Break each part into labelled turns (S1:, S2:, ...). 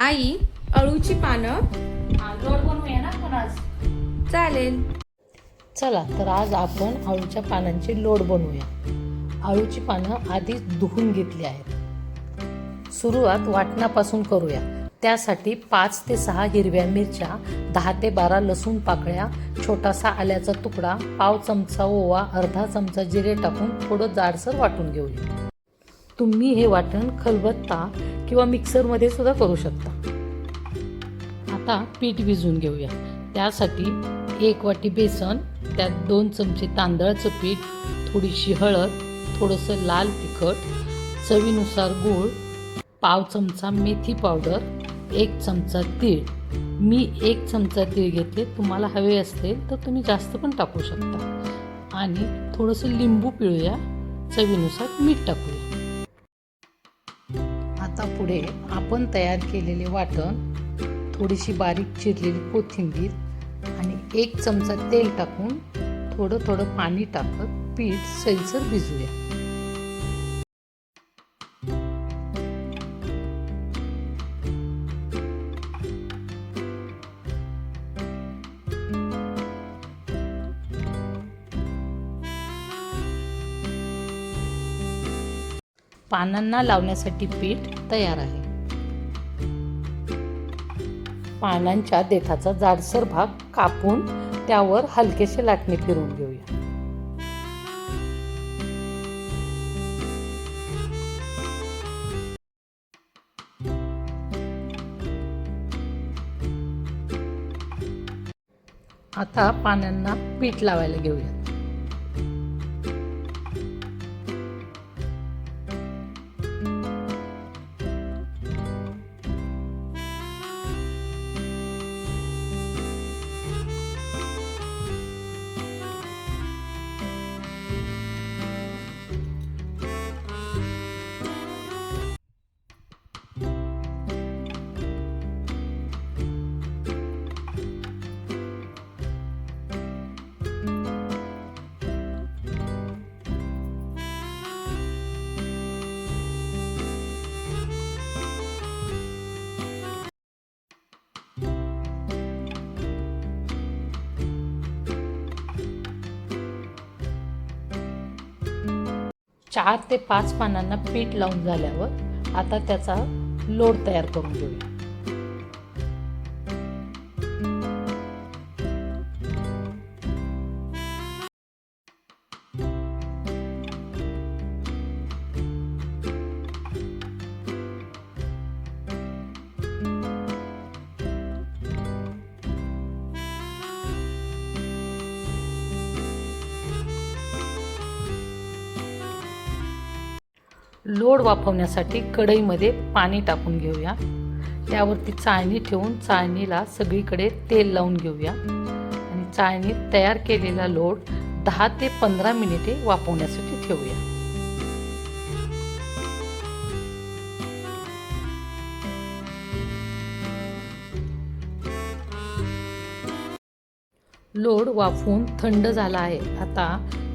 S1: आई, अळूची पानं.
S2: लोड बनवूया ना आपण आज.
S1: चालेल.
S3: चला तर आज आपण अळूच्या पानांचे लोड बनवूया. अळूची पानं आधीच धुवून घेतली आहेत. सुरुवात वाटणापासून करूया. त्यासाठी 5 ते 6 हिरव्या मिरच्या, 10 ते 12 लसूण पाकळ्या, छोटासा आल्याचा तुकडा, पाव चमचा ओवा, अर्धा चमचा जिरे टाकून थोडं जाडसर वाटून घेऊया. तुम्ही हे वाटण खलबत्ता किंवा मिक्सरमध्ये सुद्धा करू शकता. आता पीठ भिजवून घेऊया. त्यासाठी 1 वाटी बेसन, त्यात 2 चमचे तांदळाचं पीठ, थोडीशी हळद, थोडंसं लाल तिखट, चवीनुसार गूळ, पाव चमचा मेथी पावडर, 1 चमचा तीळ. मी 1 चमचा तीळ घेतले. तुम्हाला हवे असतील तर तुम्ही जास्त पण टाकू शकता. आणि थोडंसं लिंबू पिळूया. चवीनुसार मीठ टाकूया. आता पुढे आपण तयार केलेले वाटण, थोडीशी बारीक चिरलेली कोथिंबीर आणि 1 चमचा तेल टाकून थोडं थोडं पाणी टाकत पीठ सैलसर भिजवूया. पानांना लावण्यासाठी पीठ तयार आहे. पानांच्या देठाचा जाडसर भाग कापून त्यावर हलकेसे लाटणे फिरवून घेऊया. आता पानांना पीठ लावायला घेऊया. चार ते 5 पानांना पीठ लावून झाल्यावर आता त्याचा लोड तयार करून घेऊया. लोड वाफवण्यासाठी कढईमध्ये पाणी टाकून घेऊया. त्यावरती चाळणी ठेवून चाळणीला सगळीकडे तेल लावून घेऊया आणि चाळणीत तयार केलेला लोड 10 ते 15 मिनिटे वाफवण्यासाठी ठेवूया. लोड वाफवून थंड झाला आहे. आता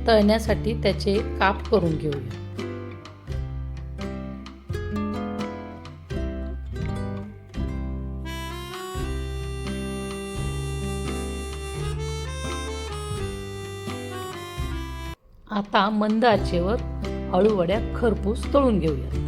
S3: तळण्यासाठी त्याचे काप करून घेऊया. आता मंद आचेवर अळूवड्या खरपूस तळून घेऊया.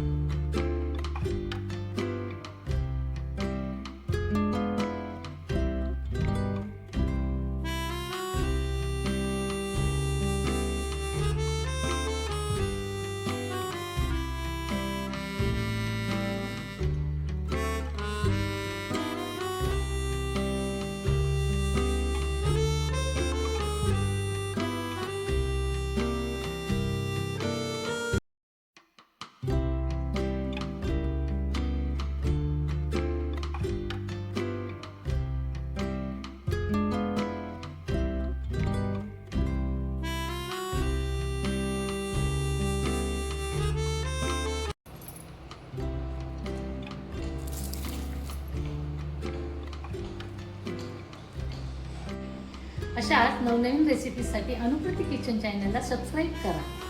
S2: अशाच नवनवीन रेसिपीसाठी अनुकृती किचन चॅनलला सबस्क्राईब करा.